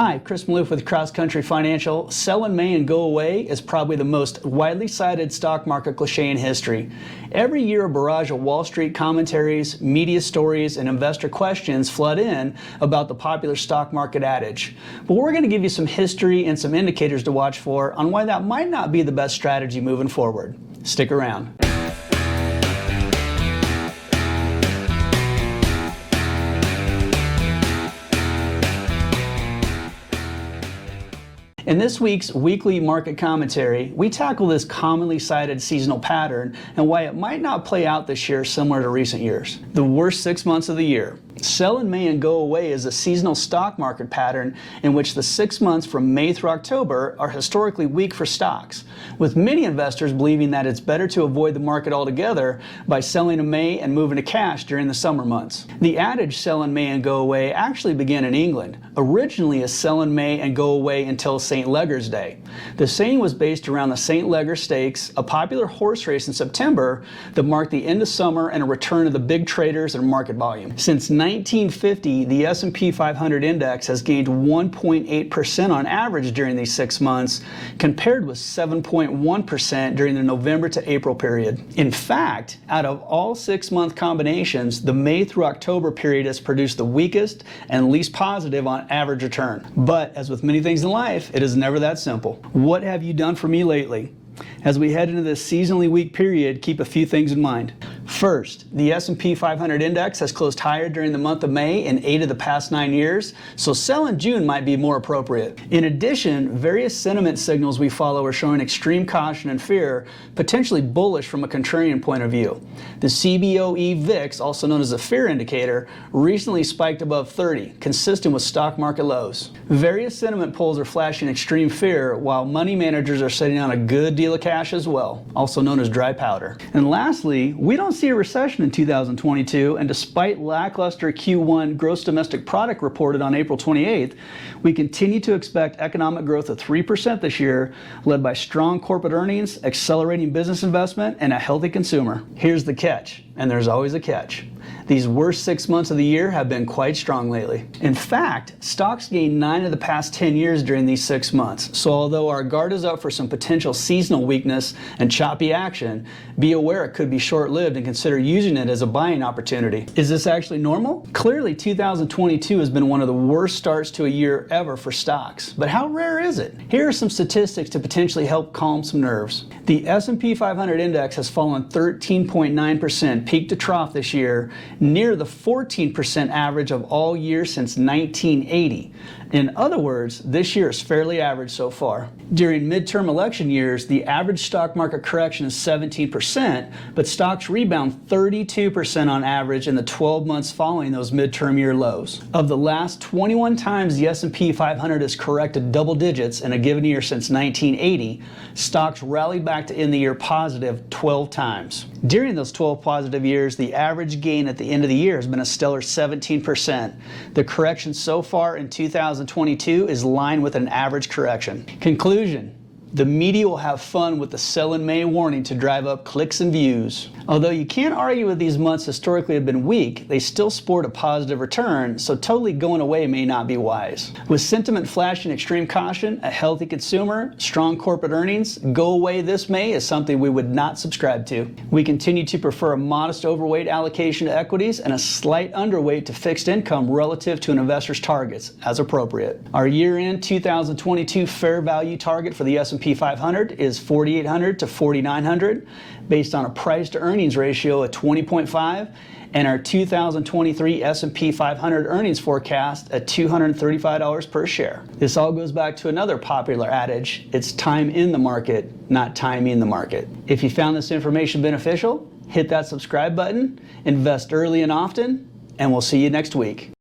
Hi, Chris Maloof with Cross Country Financial. Sell in May and go away is probably the most widely cited stock market cliche in history. Every year a barrage of Wall Street commentaries, media stories, and investor questions flood in about the popular stock market adage. But we're going to give you some history and some indicators to watch for on why that might not be the best strategy moving forward. Stick around. In this week's weekly market commentary, we tackle this commonly cited seasonal pattern and why it might not play out this year similar to recent years. The worst 6 months of the year. Sell in May and go away is a seasonal stock market pattern in which the 6 months from May through October are historically weak for stocks, with many investors believing that it's better to avoid the market altogether by selling in May and moving to cash during the summer months. The adage sell in May and go away actually began in England, originally as sell in May and go away until St. Leger's Day. The saying was based around the St. Leger Stakes, a popular horse race in September that marked the end of summer and a return of the big traders and market volume. Since 1950, the S&P 500 index has gained 1.8% on average during these 6 months, compared with 7.1% during the November to April period. In fact, out of all 6-month combinations, the May through October period has produced the weakest and least positive on average return. But as with many things in life, it is never that simple. What have you done for me lately? As we head into this seasonally weak period, keep a few things in mind. First, the S&P 500 index has closed higher during the month of May in 8 of the past 9 years, so sell in June might be more appropriate. In addition, various sentiment signals we follow are showing extreme caution and fear, potentially bullish from a contrarian point of view. The CBOE VIX, also known as a fear indicator, recently spiked above 30, consistent with stock market lows. Various sentiment polls are flashing extreme fear, while money managers are sitting on a good deal of cash as well, also known as dry powder. And lastly, we don't see a recession in 2022, and despite lackluster Q1 gross domestic product reported on April 28th, we continue to expect economic growth of 3% this year, led by strong corporate earnings, accelerating business investment, and a healthy consumer. Here's the catch, and there's always a catch. These worst 6 months of the year have been quite strong lately. In fact, stocks gained 9 of the past 10 years during these 6 months, so although our guard is up for some potential seasonal weakness and choppy action, be aware it could be short-lived and consider using it as a buying opportunity. Is this actually normal? Clearly 2022 has been one of the worst starts to a year ever for stocks, but how rare is it? Here are some statistics to potentially help calm some nerves. The S&P 500 index has fallen 13.9% peak to trough this year, near the 14% average of all years since 1980. In other words, this year is fairly average so far. During midterm election years, the average stock market correction is 17%, but stocks rebound 32% on average in the 12 months following those midterm year lows. Of the last 21 times the S&P 500 has corrected double digits in a given year since 1980, stocks rallied back to end the year positive 12 times. During those 12 positive years, the average gain at the end of the year has been a stellar 17%. The correction so far in 2022 is in line with an average correction. Conclusion: the media will have fun with the sell in May warning to drive up clicks and views. Although you can't argue with these months historically have been weak, they still sport a positive return, so totally going away may not be wise. With sentiment flashing extreme caution, a healthy consumer, strong corporate earnings, go away this May is something we would not subscribe to. We continue to prefer a modest overweight allocation to equities and a slight underweight to fixed income relative to an investor's targets, as appropriate. Our year-end 2022 fair value target for the S&P 500 is 4,800 to 4,900, based on a price-to-earnings ratio of 20.5, and our 2023 S&P 500 earnings forecast at $235 per share. This all goes back to another popular adage: it's time in the market, not timing the market. If you found this information beneficial, hit that subscribe button, invest early and often, and we'll see you next week.